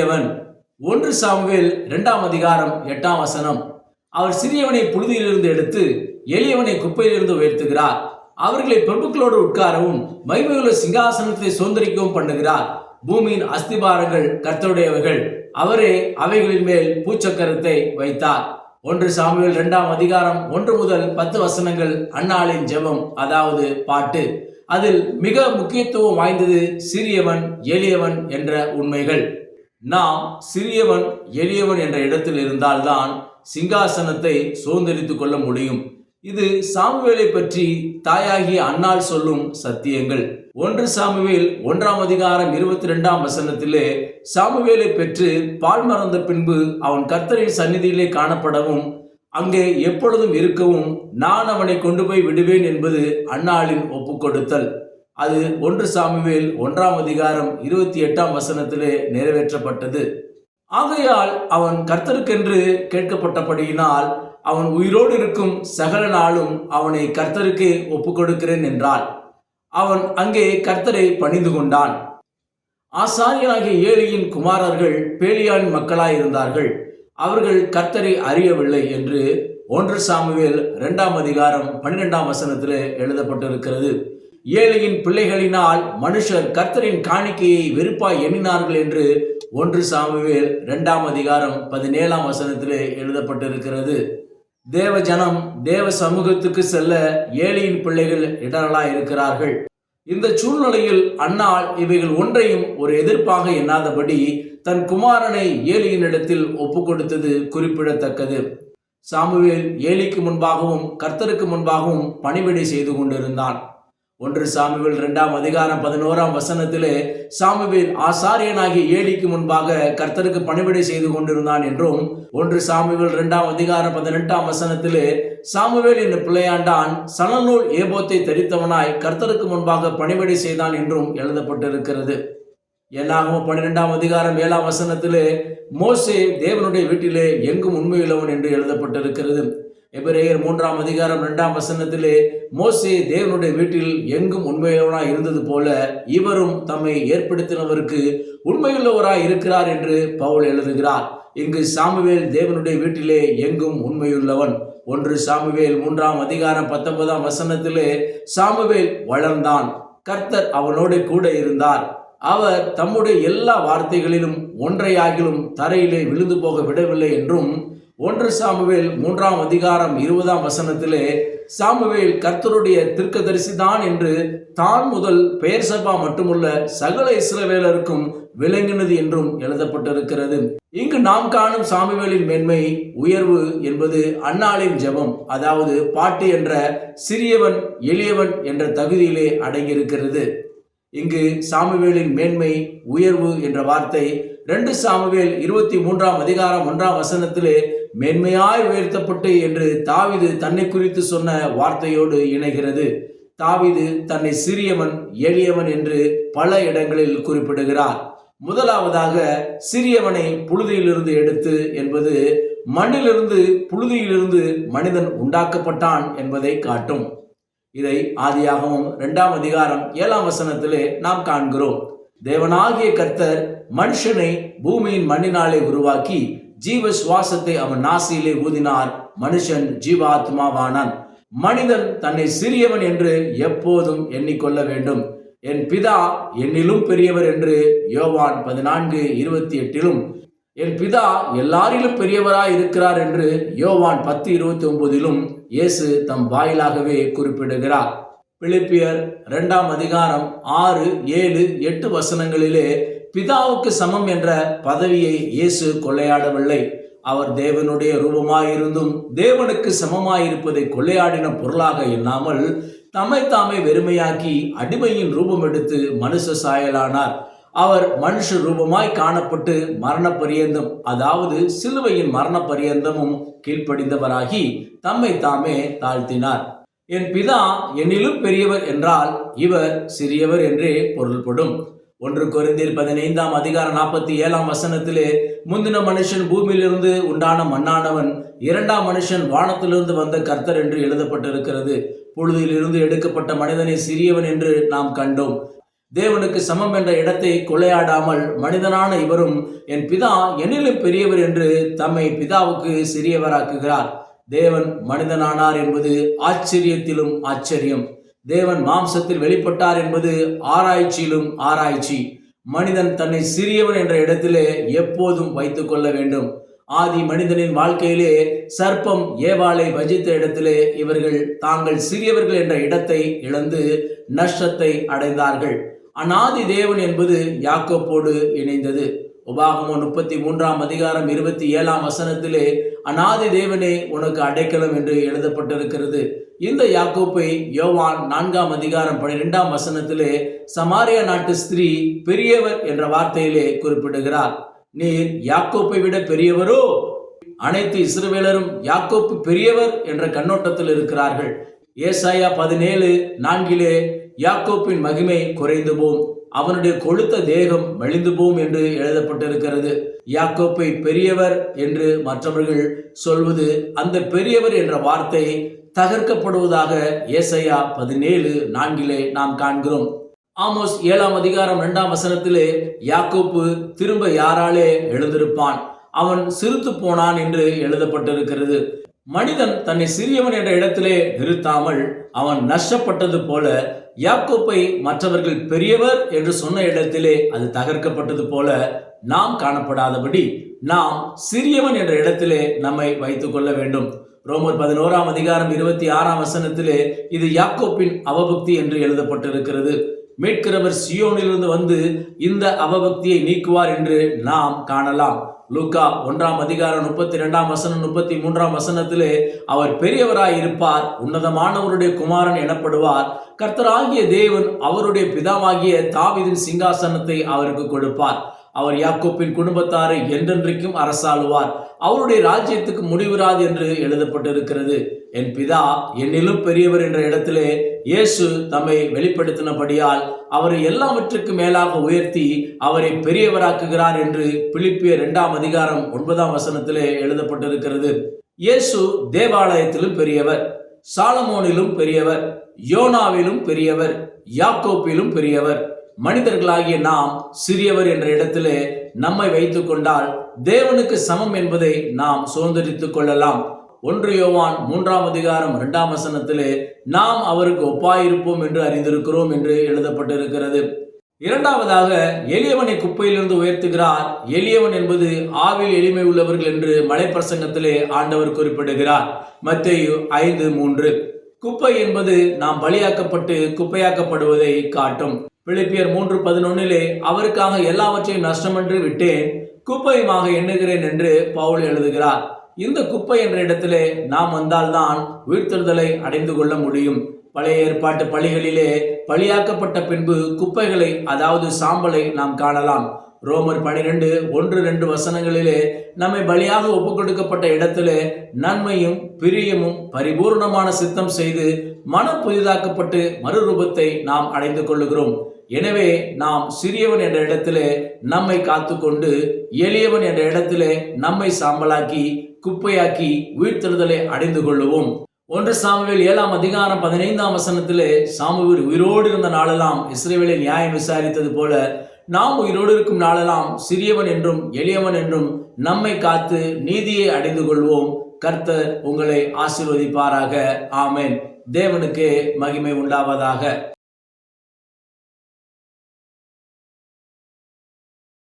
தேவன் 1 சாமுவேல் 2ஆம் அதிகாரம் 8ஆம் வசனம். அவர் சிறியவனை புழுதியிலிருந்து எடுத்து எளியவனை குப்பையிலிருந்து உயர்த்துகிறார். அவர்களை பிரபுக்களோடு உட்காரவும் மகிமையுள்ள சிங்காசனத்தை சுதந்திரிக்கவும் பண்ணுகிறார். பூமியின் அஸ்திபாரங்கள் கர்த்தருடையவைகள், அவரே அவைகளின் மேல் பூச்சக்கரத்தை வைத்தார். 1 சாமுவேல் 2ஆம் அதிகாரம் 1 முதல் 10 வசனங்கள் அன்னாளின் ஜெபம், அதாவது பாட்டு. அதில் மிக முக்கியத்துவம் வாய்ந்தது சிறியவன் எளியவன் என்ற உண்மைகள். நாம் சிறியவன் எளியவன் என்ற இடத்தில் இருந்தால்தான் சிங்காசனத்தை சுதந்திரித்துக் கொள்ள முடியும். இது சாமுவேலை பற்றி தாயாகிய அன்னாள் சொல்லும் சத்தியங்கள். 1 சாமுவேல் 1ஆம் அதிகாரம் 22ஆம் வசனத்திலே சாமுவேலை பெற்று பால் மறந்த பின்பு அவன் கர்த்தரின் சந்நிதியிலே காணப்படவும் அங்கே எப்பொழுதும் இருக்கவும் நான் அவனை கொண்டு போய் விடுவேன் என்பது அன்னாளின் ஒப்புக்கொடுத்தல். அது 1 சாமுவேல் 1ஆம் அதிகாரம் 28ஆம் வசனத்திலே நிறைவேற்றப்பட்டது. ஆகையால் அவன் கர்த்தருக்கென்று கேட்கப்பட்டபடியினால் அவன் உயிரோடு இருக்கும் சகல நாளும் அவனை கர்த்தருக்கே ஒப்புக்கொடுக்கிறேன் என்றாள். அவன் அங்கே கர்த்தரை பணிந்து கொண்டான். ஆசாரியனாகிய ஏலியின் குமாரர்கள் பேலியானின் மக்களாயிருந்தார்கள். அவர்கள் கர்த்தரை அறியவில்லை என்று 1 சாமுவேல் 2ஆம் அதிகாரம் 12ஆம் வசனத்திலே எழுதப்பட்டிருக்கிறது. ஏலியின் பிள்ளைகளினால் மனுஷர் கர்த்தரின் காணிக்கையை வெறுப்பாய் எண்ணினார்கள் என்று 1 சாமுவேல் 2ஆம் அதிகாரம் 17ஆம் வசனத்திலே எழுதப்பட்டிருக்கிறது. தேவ ஜனம் தேவ சமூகத்துக்கு செல்ல ஏலியின் பிள்ளைகள் இடரலாய் இருக்கிறார்கள். இந்த சூழ்நிலையில் அன்னாள் இவைகள் ஒன்றையும் ஒரு எதிர்ப்பாக எண்ணாதபடி தன் குமாரனை ஏலியினிடத்தில் ஒப்பு கொடுத்தது குறிப்பிடத்தக்கது. சாமுவேல் ஏலிக்கு முன்பாகவும் கர்த்தருக்கு முன்பாகவும் பணிவிடை செய்து கொண்டிருந்தான். 1 சாமுவேல் 2ஆம் அதிகாரம் 11ஆம் வசனத்திலே சாமுவேல் ஆசாரியனாகிய ஏலிக்கு முன்பாக கர்த்தருக்கு பணிவிடை செய்து கொண்டிருந்தான் என்றும், 1 சாமுவேல் 2ஆம் அதிகாரம் 18ஆம் வசனத்திலே சாமுவேல் என்ற பிள்ளையாண்டான் சணநூல் ஏபோத்தை தரித்தவனாய் கர்த்தருக்கு முன்பாக பணிவிடை செய்தான் என்றும் எழுதப்பட்டிருக்கிறது. என்னாகமம் 12ஆம் அதிகாரம் 7ஆம் வசனத்திலே மோசே தேவனுடைய வீட்டிலே எங்கும் உண்மையுள்ளவன் என்று எழுதப்பட்டிருக்கிறது. எபிரேயர் 3ஆம் அதிகாரம் 2ஆம் வசனத்திலே மோசே தேவனுடைய வீட்டில் எங்கும் உண்மையுள்ளவராய் இருந்தது போல இவரும் தம்மை ஏற்படுத்தினவருக்கு உண்மையுள்ளவராய் இருக்கிறார் என்று பவுல் எழுதுகிறார். இங்கு சாமுவேல் தேவனுடைய வீட்டிலே எங்கும் உண்மையுள்ளவன். 1 சாமுவேல் 3ஆம் அதிகாரம் 19ஆம் வசனத்திலே சாமுவேல் வளர்ந்தான், கர்த்தர் அவனோடு கூட இருந்தார், அவர் தம்முடைய எல்லா வார்த்தைகளிலும் ஒன்றையாகிலும் தரையிலே விழுந்து போக விடவில்லை என்றும், 1 சாமுவேல் 3ஆம் அதிகாரம் 20ஆம் வசனத்திலே சாமுவேல் கர்த்தருடைய தீர்க்கதரிசிதான் என்று தான் முதல் பெயர்சபா மட்டுமல்ல சகல இஸ்ரவேலருக்கும் விளங்கினது என்றும் எழுதப்பட்டிருக்கிறது. இங்கு நாம் காணும் சாமுவேலின் மேன்மை உயர்வு என்பது அன்னாளின் ஜெபம், அதாவது பாட்டு என்ற சிறியவன் எளியவன் என்ற தகுதியிலே அடங்கியிருக்கிறது. இங்கு சாமுவேலின் மேன்மை உயர்வு என்ற வார்த்தை 2 சாமுவேல் 23ஆம் அதிகாரம் 1ஆம் வசனத்திலே மேன்மையாய் உயர்த்தப்பட்டு என்று தாவீது தன்னை குறித்து சொன்ன வார்த்தையோடு இணைகிறது. தாவீது தன்னை சிறியவன் எளியவன் என்று பல இடங்களில் குறிப்பிடுகிறார். முதலாவதாக சிறியவனை புழுதியிலிருந்து எடுத்து என்பது மண்ணிலிருந்து புழுதியிலிருந்து மனிதன் உண்டாக்கப்பட்டான் என்பதை காட்டும். இதை ஆதியாகமம் 2ஆம் அதிகாரம் 7ஆம் வசனத்திலே நாம் காண்கிறோம். தேவனாகிய கர்த்தர் மனுஷனை பூமியின் மண்ணினாலே உருவாக்கி ஜீவ சுவாசத்தை அவன் நாசியிலே ஊதினார், மனுஷன் ஜீவாத்மாவானான். மனிதன் தன்னை சிறியவன் என்று எப்போதும் எண்ணிக்கொள்ள வேண்டும். என் பிதா என்னிலும் பெரியவர் என்று யோவான் 14:28 என் பிதா எல்லாரிலும் பெரியவராய் இருக்கிறார் என்று யோவான் 10:29 இயேசு தம் வாயிலாகவே குறிப்பிடுகிறார். பிலிப்பியர் 2ஆம் அதிகாரம் 6, 7, 8 வசனங்களிலே பிதாவுக்கு சமம் என்ற பதவியை இயேசு கொள்ளையாடவில்லை. அவர் தேவனுடைய ரூபமாயிருந்தும் தேவனுக்கு சமமாயிருப்பதை கொள்ளையாடின பொருளாக எண்ணாமல் தம்மை தாமே வெறுமையாக்கி அடிமையின் ரூபம் எடுத்து மனுஷ சாயலானார். அவர் மனுஷ ரூபமாய் காணப்பட்டு மரண பரியந்தம், அதாவது சிலுவையின் மரண பரியந்தமும் கீழ்ப்படிந்தவராகி தம்மை தாமே தாழ்த்தினார். என் பிதா என்னிலும் பெரியவர் என்றால் இவர் சிறியவர் என்றே பொருள்படும். 1 கொரிந்தியர் 15ஆம் அதிகாரம் 47ஆம் வசனத்திலே முந்தின மனுஷன் பூமியிலிருந்து உண்டான மண்ணானவன், 2ஆம் மனுஷன் வானத்திலிருந்து வந்த கர்த்தர் என்று எழுதப்பட்டிருக்கிறது. புழுதியிலிருந்து எடுக்கப்பட்ட மனிதனை சிறியவன் என்று நாம் கண்டோம். தேவனுக்கு சமம் என்ற இடத்தை கொள்ளையாடாமல் மனிதனான இவரும் என் பிதா என்னிலும் பெரியவர் என்று தம்மை பிதாவுக்கு சிறியவராக்குகிறார். தேவன் மனிதனானார் என்பது ஆச்சரியத்திலும் ஆச்சரியம். தேவன் மாம்சத்தில் வெளிப்பட்டார் என்பது ஆராய்ச்சியிலும் ஆராய்ச்சி. மனிதன் தன்னை சிறியவன் என்ற இடத்திலே எப்போதும் வைத்துக் கொள்ள வேண்டும். ஆதி மனிதனின் வாழ்க்கையிலே சர்ப்பம் ஏவாளை வஞ்சித்த இடத்திலே இவர்கள் தாங்கள் சிறியவர்கள் என்ற இடத்தை இழந்து நஷ்டத்தை அடைந்தார்கள். அநாதி தேவன் என்பது யாக்கோப்போடு இணைந்தது. உபாகமம் 33:27 அநாதி தேவனே உனக்கு அடைக்கலம் என்று எழுதப்பட்டிருக்கிறது. இந்த யாக்கோப்பை யோவான் 4:12 சமாரியா நாட்டு ஸ்திரீ பெரியவர் என்ற வார்த்தையிலே குறிப்பிடுகிறார். நீர் யாக்கோப்பை விட பெரியவரோ? அனைத்து இஸ்ரவேலரும் யாக்கோப்பு பெரியவர் என்ற கண்ணோட்டத்தில் இருக்கிறார்கள். ஏசாயா 17:4 யாக்கோப்பின் மகிமை குறைந்து போம், அவனுடைய கொழுத்த தேகம் மெலிந்து போம் என்று எழுதப்பட்டிருக்கிறது. யாக்கோப்பை பெரியவர் என்று மற்றவர்கள் சொல்வது அந்த பெரியவர் என்ற வார்த்தை தகர்க்கப்படுவதாக ஏசாயா 17:4 நாம் காண்கிறோம். ஆமோஸ் 7:2 யாக்கோப்பு திரும்ப யாராலே எழுந்திருப்பான், அவன் சிறுத்து போனான் என்று எழுதப்பட்டிருக்கிறது. மனிதன் தன்னை சிறியவன் என்ற இடத்திலே நிறுத்தாமல் அவன் நஷ்டப்பட்டது போல யாக்கோப்பை மற்றவர்கள் பெரியவர் என்று சொன்ன இடத்திலே அது தகர்க்கப்பட்டது போல நாம் காணப்படாதபடி நாம் சிறியவன் என்ற இடத்திலே நம்மை வைத்துக் கொள்ள வேண்டும். ரோமர் 11:26 இது யாக்கோப்பின் அவபக்தி என்று எழுதப்பட்டிருக்கிறது. மீட்கிறவர் சியோனிலிருந்து வந்து இந்த அவபக்தியை நீக்குவார் என்று நாம் காணலாம். லூக்கா 1:32-33 அவர் பெரியவராய் இருப்பார், உன்னதமானவருடைய குமாரன் எனப்படுவார், கர்த்தராகிய தேவன் அவருடைய பிதாவாகிய தாவீதின் சிங்காசனத்தை அவருக்கு கொடுப்பார், அவர் யாக்கோப்பின் குடும்பத்தாரை என்றென்றைக்கும் அரசாளுவார், அவருடைய ராஜ்யத்துக்கு முடிவுறாது என்று எழுதப்பட்டிருக்கிறது. என் பிதா என்னிலும் பெரியவர் என்ற இடத்திலே இயேசு தம்மை வெளிப்படுத்தினபடியால் அவரை எல்லாவற்றுக்கும் மேலாக உயர்த்தி அவரை பெரியவராக்குகிறார் என்று பிலிப்பியர் 2:9 எழுதப்பட்டிருக்கிறது. இயேசு தேவாலயத்திலும் பெரியவர், சாலமோனிலும் பெரியவர், யோனாவிலும் பெரியவர், யாக்கோப்பிலும் பெரியவர். மனிதர்களாகிய நாம் சிறியவர் என்ற இடத்திலே நம்மை வைத்துக் கொண்டால் தேவனுக்கு சமம் என்பதை நாம் சுதந்திரித்துக் கொள்ளலாம். 1 யோவான் 3:2 நாம் அவருக்கு ஒப்பாயிருப்போம் என்று அறிந்திருக்கிறோம் என்று எழுதப்பட்டிருக்கிறது. இரண்டாவதாக எளியவனை குப்பையிலிருந்து உயர்த்துகிறார். எளியவன் என்பது ஆவில் எளிமை உள்ளவர்கள் என்று மலைப்பிரசங்கத்திலே ஆண்டவர் குறிப்பிடுகிறார். மத்தேயு 5:3 குப்பை என்பது நாம் பலியாக்கப்பட்டு குப்பையாக்கப்படுவதை காட்டும். பிலிப்பியர் 3:11 அவருக்காக எல்லாவற்றையும் நஷ்டமென்று விட்டேன், குப்பையுமாக எண்ணுகிறேன் என்று பவுல் எழுதுகிறார். இந்த குப்பை என்ற இடத்திலே நாம் வந்தால்தான் உயிர்த்தெழுதலை அடைந்து கொள்ள முடியும். பழைய ஏற்பாட்டு பலிகளிலே பலியாக்கப்பட்ட பின்பு குப்பைகளை, அதாவது சாம்பலை நாம் காணலாம். ரோமர் 12:1-2 நம்மை பலியாக ஒப்புக் கொடுக்கப்பட்ட இடத்திலே நன்மையும் பிரியமும் பரிபூர்ணமான சித்தம் செய்து மனம் புதிதாக்கப்பட்டு மறுரூபத்தை நாம் அடைந்து கொள்ளுகிறோம். எனவே நாம் சிறியவன் என்ற இடத்திலே நம்மை காத்துக்கொண்டு எளியவன் என்ற இடத்திலே நம்மை சாம்பலாக்கி குப்பையாக்கி உயிர்த்தெழுதலை அடைந்து கொள்ளுவோம். 1 சாமுவேல் 7:15 சாமுவேல் உயிரோடு இருந்த நாளெல்லாம் இஸ்ரவேலை நியாயம் விசாரித்தது போல நாம் உயிரோடு இருக்கும் நாளெல்லாம் சிறியவன் என்றும் எளியவன் என்றும் நம்மை காத்து நீதியை அடைந்து கொள்வோம். கர்த்தர் உங்களை ஆசீர்வதிப்பாராக. ஆமென். தேவனுக்கே மகிமை உண்டாவதாக.